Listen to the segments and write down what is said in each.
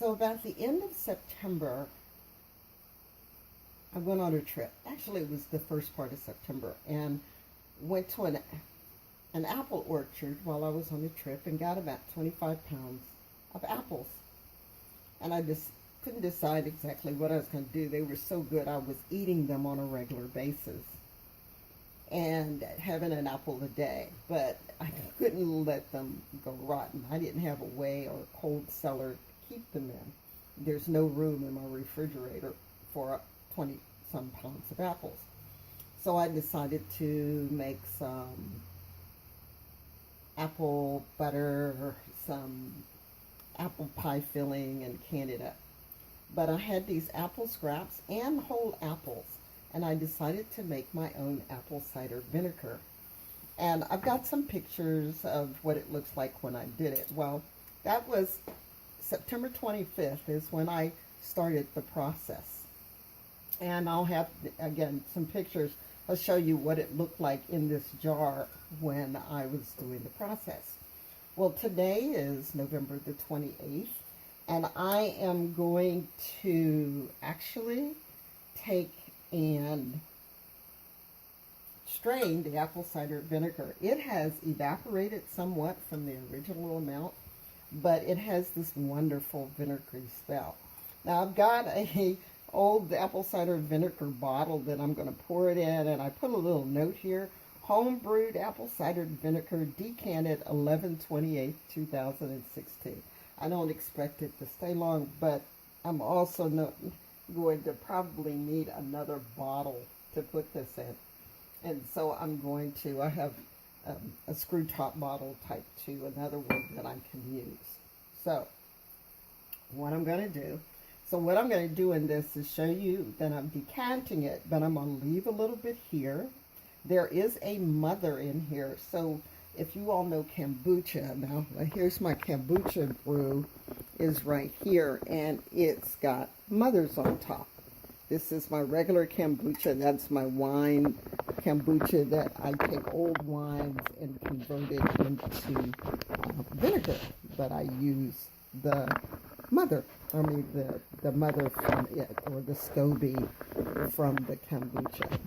So about the end of September, I went on a trip. Actually, it was the first part of September, and went to an apple orchard while I was on the trip and got about 25 pounds of apples. And I just couldn't decide exactly what I was going to do. They were so good, I was eating them on a regular basis and having an apple a day, but I couldn't let them go rotten. I didn't have a way or a cold cellar to keep them in. There's no room in my refrigerator for 20 some pounds of apples. So I decided to make some apple butter, some apple pie filling, and can it up. But I had these apple scraps and whole apples, and I decided to make my own apple cider vinegar. And I've got some pictures of what it looks like when I did it. Well, that was September 25th is when I started the process. And I'll have, again, some pictures. I'll show you what it looked like in this jar when I was doing the process. Well, today is November the 28th, and I am going to actually take and strain the apple cider vinegar. It has evaporated somewhat from the original amount, but it has this wonderful vinegary smell. Now, I've got a old apple cider vinegar bottle that I'm going to pour it in, and I put a little note here: home brewed apple cider vinegar, decanted 11/28/2016. I don't expect it to stay long, but I'm also going to probably need another bottle to put this in. And so I'm going to, I have a screw top bottle type 2, another one that I can use. So what I'm going to do, in this is show you that I'm decanting it, but I'm going to leave a little bit here. There is a mother in here. So if you all know kombucha, now here's my kombucha brew is right here, and it's got mothers on top. This is my regular kombucha. That's my wine kombucha that I take old wines and convert it into vinegar. But I use the mother, the mother from it, or the SCOBY from the kombucha.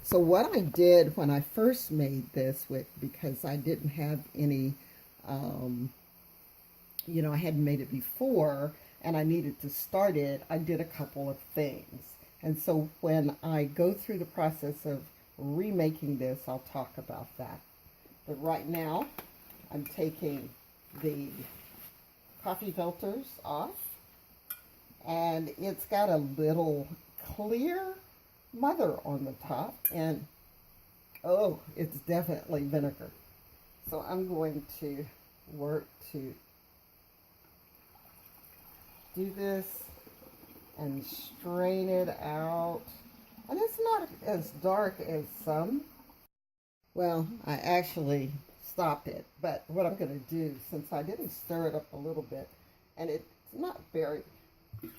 So what I did when I first made this, because I didn't have any, I hadn't made it before, and I needed to start it, I did a couple of things. And so when I go through the process of remaking this, I'll talk about that. But right now, I'm taking the coffee filters off, and it's got a little clear mother on the top, and oh, it's definitely vinegar. So I'm going to work to do this and strain it out. And it's not as dark as some. Well, I actually stopped it, but what I'm going to do, since I didn't stir it up a little bit, and it's not very,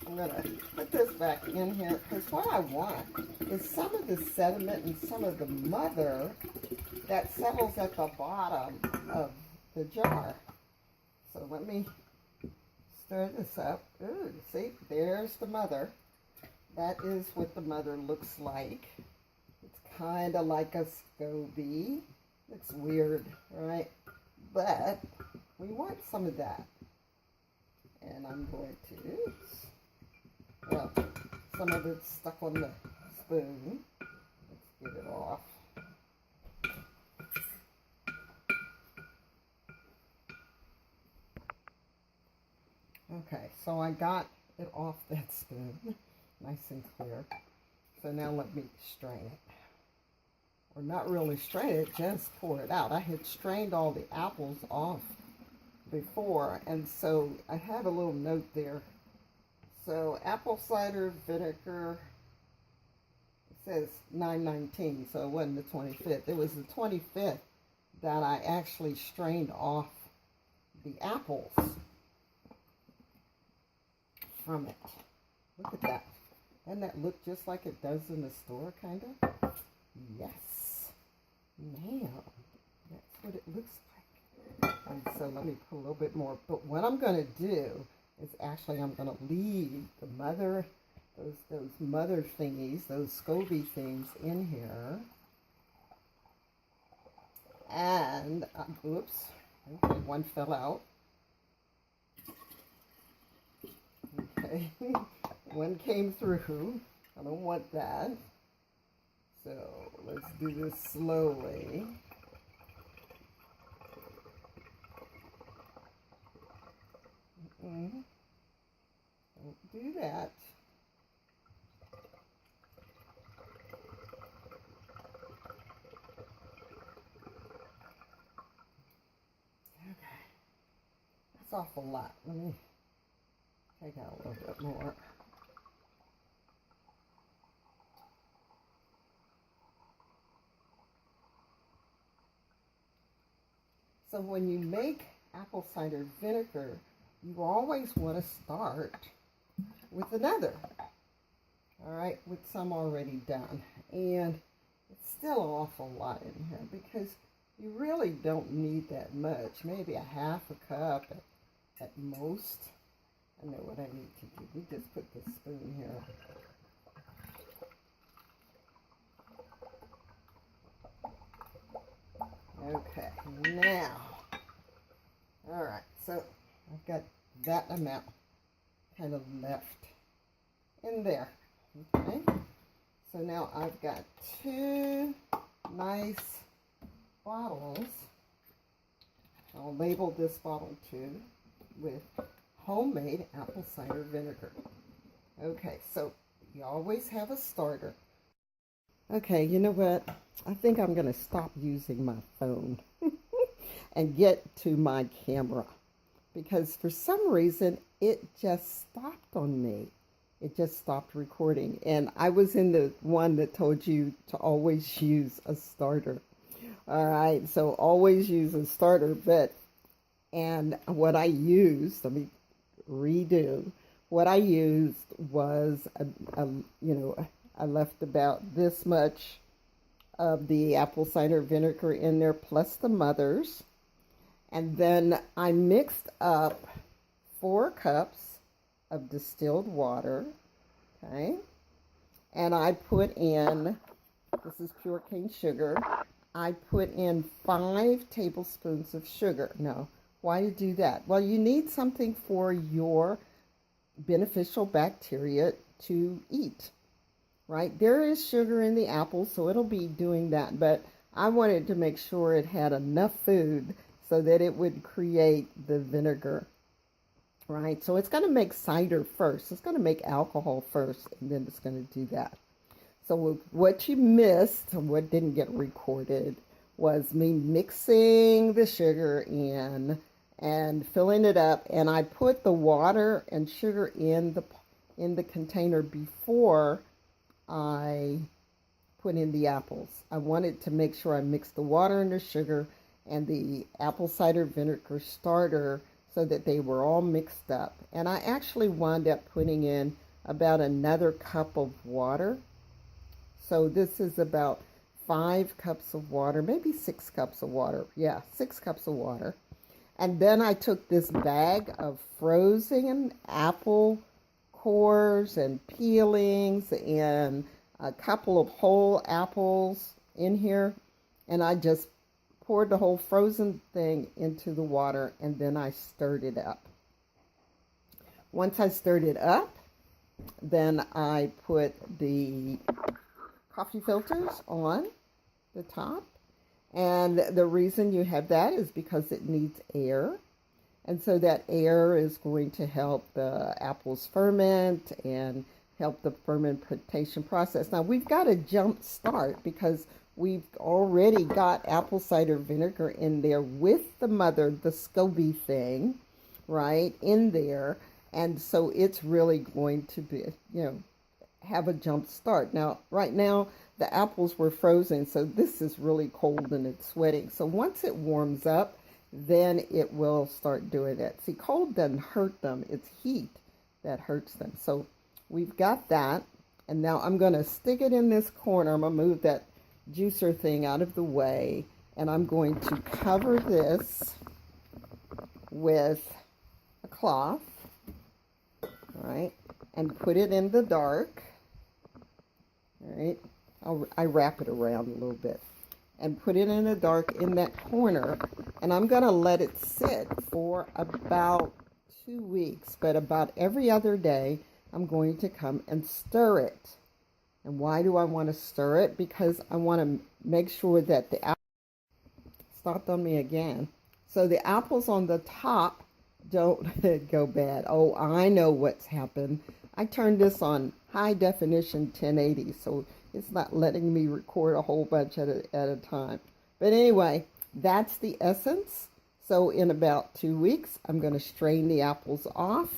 I'm going to put this back in here, because what I want is some of the sediment and some of the mother that settles at the bottom of the jar. So let me stir this up. Ooh, see, there's the mother. That is what the mother looks like. It's kind of like a SCOBY. Looks weird, right? But we want some of that. And I'm going to, well, some of it's stuck on the spoon. Let's get it off. Okay, so I got it off that spoon, nice and clear. So now let me strain it. Or not really strain it, just pour it out. I had strained all the apples off before, and so I had a little note there. So apple cider vinegar, it says 9/19, so it wasn't the 25th. It was the 25th that I actually strained off the apples from it. Look at that. Doesn't that look just like it does in the store, kind of? Yes. Now, that's what it looks like. And so let me put a little bit more. But what I'm going to do is actually I'm going to leave the mother, those mother thingies, those SCOBY things in here. And, oops, okay, one fell out. Okay, one came through. I don't want that. So let's do this slowly. Don't do that. Okay, that's awful lot. Let me take out a little bit more. So when you make apple cider vinegar, you always want to start with another, all right, with some already done. And it's still an awful lot in here because you really don't need that much, maybe a half a cup at most. I know what I need to do. We just put the spoon here. Okay, now, all right, so I've got that amount kind of left in there, okay? So now I've got 2 nice bottles. I'll label this bottle too with homemade apple cider vinegar. Okay, so you always have a starter. Okay, you know what? I think I'm going to stop using my phone and get to my camera because for some reason it just stopped on me. It just stopped recording. And I was in the one that told you to always use a starter. All right, so always use a starter. And what I used, let me redo. What I used was, I left about this much of the apple cider vinegar in there, plus the mothers. And then I mixed up 4 cups of distilled water, okay? And I put in, this is pure cane sugar, I put in 5 tablespoons of sugar. Now, why to do that? Well, you need something for your beneficial bacteria to eat, right? There is sugar in the apple, so it'll be doing that, but I wanted to make sure it had enough food so that it would create the vinegar, right? So it's going to make cider first. It's going to make alcohol first, and then it's going to do that. So what you missed, what didn't get recorded, was me mixing the sugar in and filling it up, and I put the water and sugar in the container before I put in the apples. I wanted to make sure I mixed the water and the sugar and the apple cider vinegar starter so that they were all mixed up. And I actually wound up putting in about another cup of water. So this is about 5 cups of water, maybe 6 cups of water. Yeah, 6 cups of water. And then I took this bag of frozen apple cores and peelings and a couple of whole apples in here, and I just poured the whole frozen thing into the water, and then I stirred it up. Once I stirred it up, then I put the coffee filters on the top, and the reason you have that is because it needs air. And so that air is going to help the apples ferment and help the fermentation process. Now, we've got a jump start because we've already got apple cider vinegar in there with the mother, the SCOBY thing, right, in there. And so it's really going to be, have a jump start. Now, right now, the apples were frozen, so this is really cold and it's sweating. So once it warms up, then it will start doing that. See, cold doesn't hurt them. It's heat that hurts them. So we've got that. And now I'm going to stick it in this corner. I'm going to move that juicer thing out of the way. And I'm going to cover this with a cloth. all right, and put it in the dark, all right. I wrap it around a little bit and put it in the dark in that corner, and I'm going to let it sit for about 2 weeks, but about every other day I'm going to come and stir it. And why do I want to stir it? Because I want to make sure that the apple stopped on me again. So the apples on the top don't go bad. Oh, I know what's happened. I turned this on high definition 1080, so it's not letting me record a whole bunch at a time. But anyway, that's the essence. So in about 2 weeks, I'm going to strain the apples off,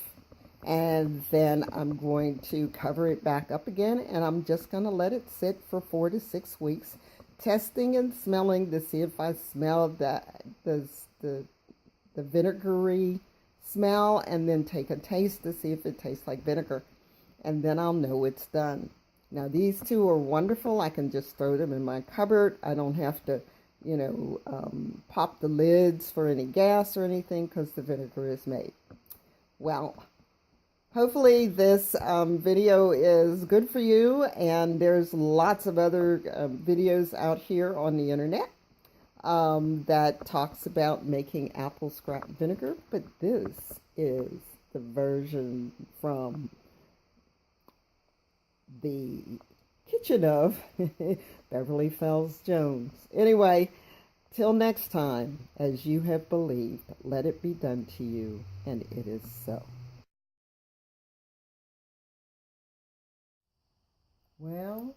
and then I'm going to cover it back up again, and I'm just going to let it sit for 4 to 6 weeks, testing and smelling to see if I smell the vinegary smell, and then take a taste to see if it tastes like vinegar, and then I'll know it's done. Now these two are wonderful. I can just throw them in my cupboard. I don't have to, pop the lids for any gas or anything because the vinegar is made. Well, hopefully this video is good for you, and there's lots of other videos out here on the internet that talks about making apple scrap vinegar, but this is the version from the kitchen of Beverly Fells Jones. Anyway, till next time, as you have believed, let it be done to you, and it is so. Well,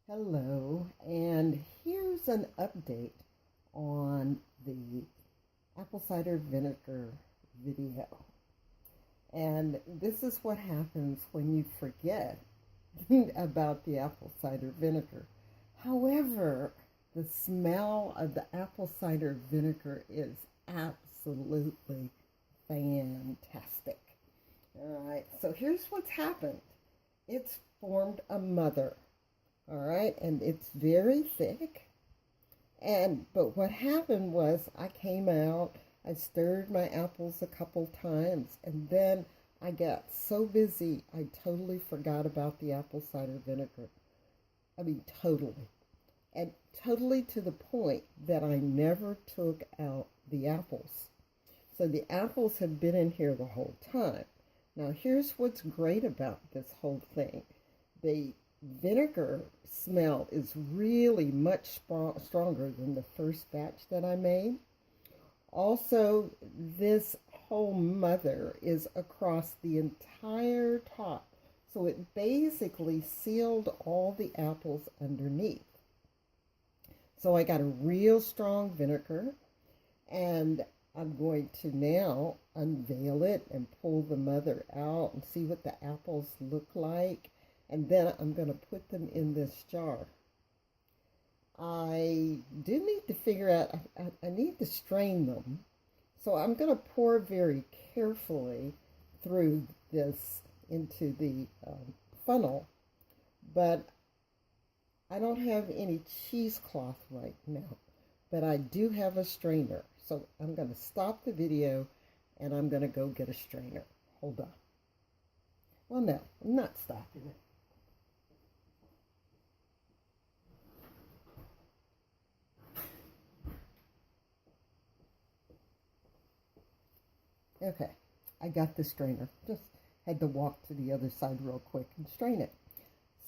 hello, and here's an update on the apple cider vinegar video. And this is what happens when you forget about the apple cider vinegar. However, the smell of the apple cider vinegar is absolutely fantastic. All right, so here's what's happened. It's formed a mother, all right, and it's very thick. But what happened was I came out, I stirred my apples a couple times, and then I got so busy I totally forgot about the apple cider vinegar. I mean, totally. And totally to the point that I never took out the apples. So the apples have been in here the whole time. Now here's what's great about this whole thing. The vinegar smell is really much stronger than the first batch that I made. Also, this whole mother is across the entire top, so it basically sealed all the apples underneath. So I got a real strong vinegar, and I'm going to now unveil it and pull the mother out and see what the apples look like, and then I'm going to put them in this jar. I do need to figure out, I need to strain them. So I'm going to pour very carefully through this into the funnel, but I don't have any cheesecloth right now, but I do have a strainer. So I'm going to stop the video and I'm going to go get a strainer. Hold on. Well, no, I'm not stopping it. Okay, I got the strainer. Just had to walk to the other side real quick and strain it.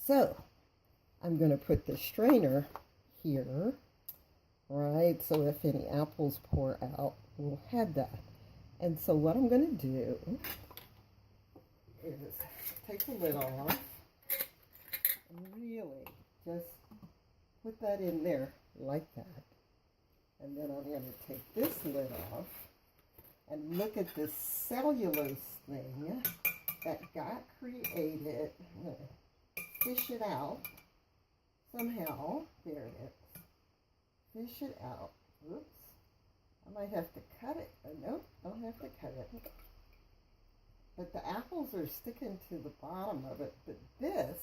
So, I'm going to put the strainer here, right? So if any apples pour out, we'll have that. And so what I'm going to do is take the lid off and really just put that in there like that. And then I'm going to take this lid off. And look at this cellulose thing that got created. I'm going to fish it out somehow. There it is. Fish it out. Oops. I might have to cut it. Nope, don't have to cut it. But the apples are sticking to the bottom of it. But this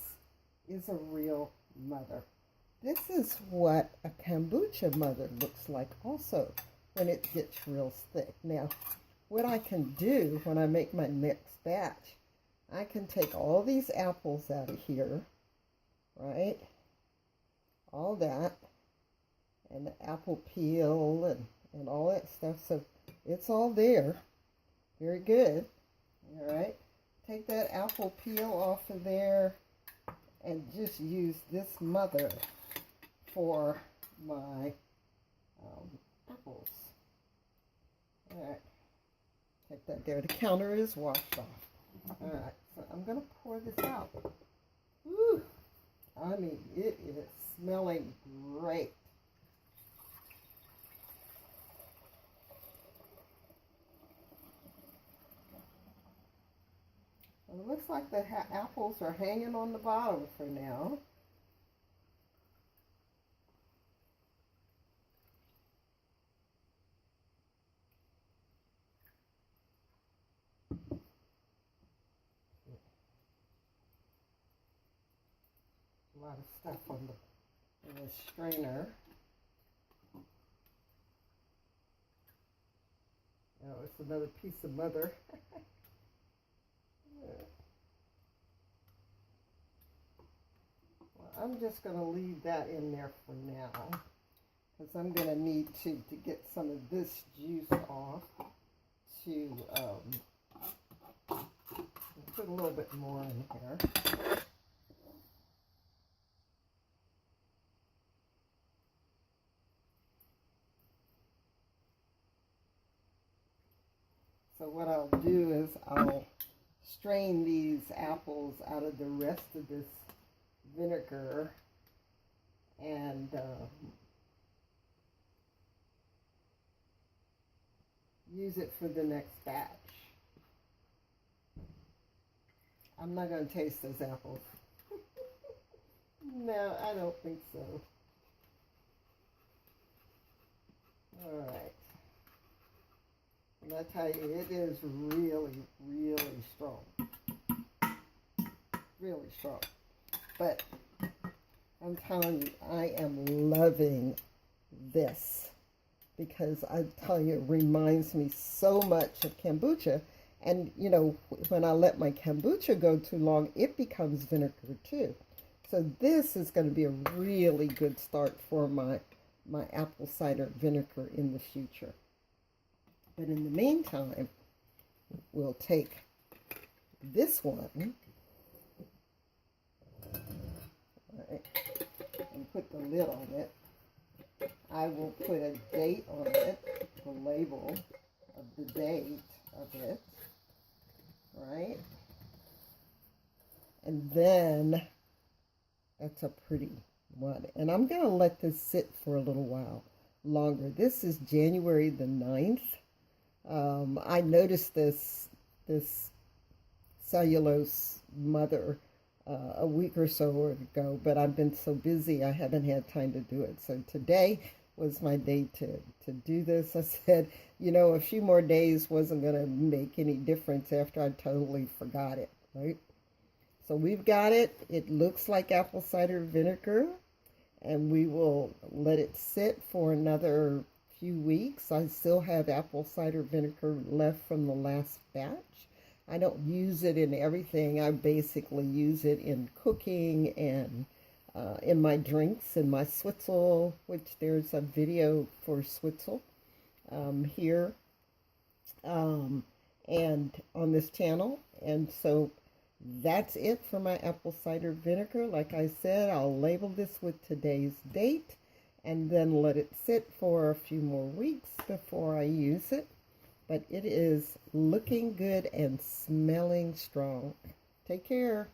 is a real mother. This is what a kombucha mother looks like also when it gets real thick. Now, what I can do when I make my next batch, I can take all these apples out of here, right? All that, and the apple peel and all that stuff. So it's all there. Very good. All right. Take that apple peel off of there and just use this mother for my apples. All right. Take that there. The counter is washed off. All right. So I'm going to pour this out. Woo! I mean, it is smelling great. Well, it looks like the apples are hanging on the bottom for now. A lot of stuff on the strainer. Oh, it's another piece of mother. Well, I'm just going to leave that in there for now, because I'm going to need to get some of this juice off to put a little bit more in here. So what I'll do is I'll strain these apples out of the rest of this vinegar and use it for the next batch. I'm not going to taste those apples. No, I don't think so. All right. And I tell you, it is really, really strong. Really strong. But I'm telling you, I am loving this, because I tell you, it reminds me so much of kombucha. And, you know, when I let my kombucha go too long, it becomes vinegar too. So this is going to be a really good start for my apple cider vinegar in the future. But in the meantime, we'll take this one, right, and put the lid on it. I will put a date on it, the label of the date of it, right? And then, that's a pretty one. And I'm going to let this sit for a little while longer. This is January the 9th. I noticed this cellulose mother a week or so ago, but I've been so busy I haven't had time to do it. So today was my day to do this. I said, you know, a few more days wasn't going to make any difference after I totally forgot it, right? So we've got it. It looks like apple cider vinegar, and we will let it sit for another few weeks. I still have apple cider vinegar left from the last batch. I don't use it in everything. I basically use it in cooking and in my drinks, in my switzel, which there's a video for switzel here and on this channel. And so that's it for my apple cider vinegar. Like I said, I'll label this with today's date and then let it sit for a few more weeks before I use it. But it is looking good and smelling strong. Take care.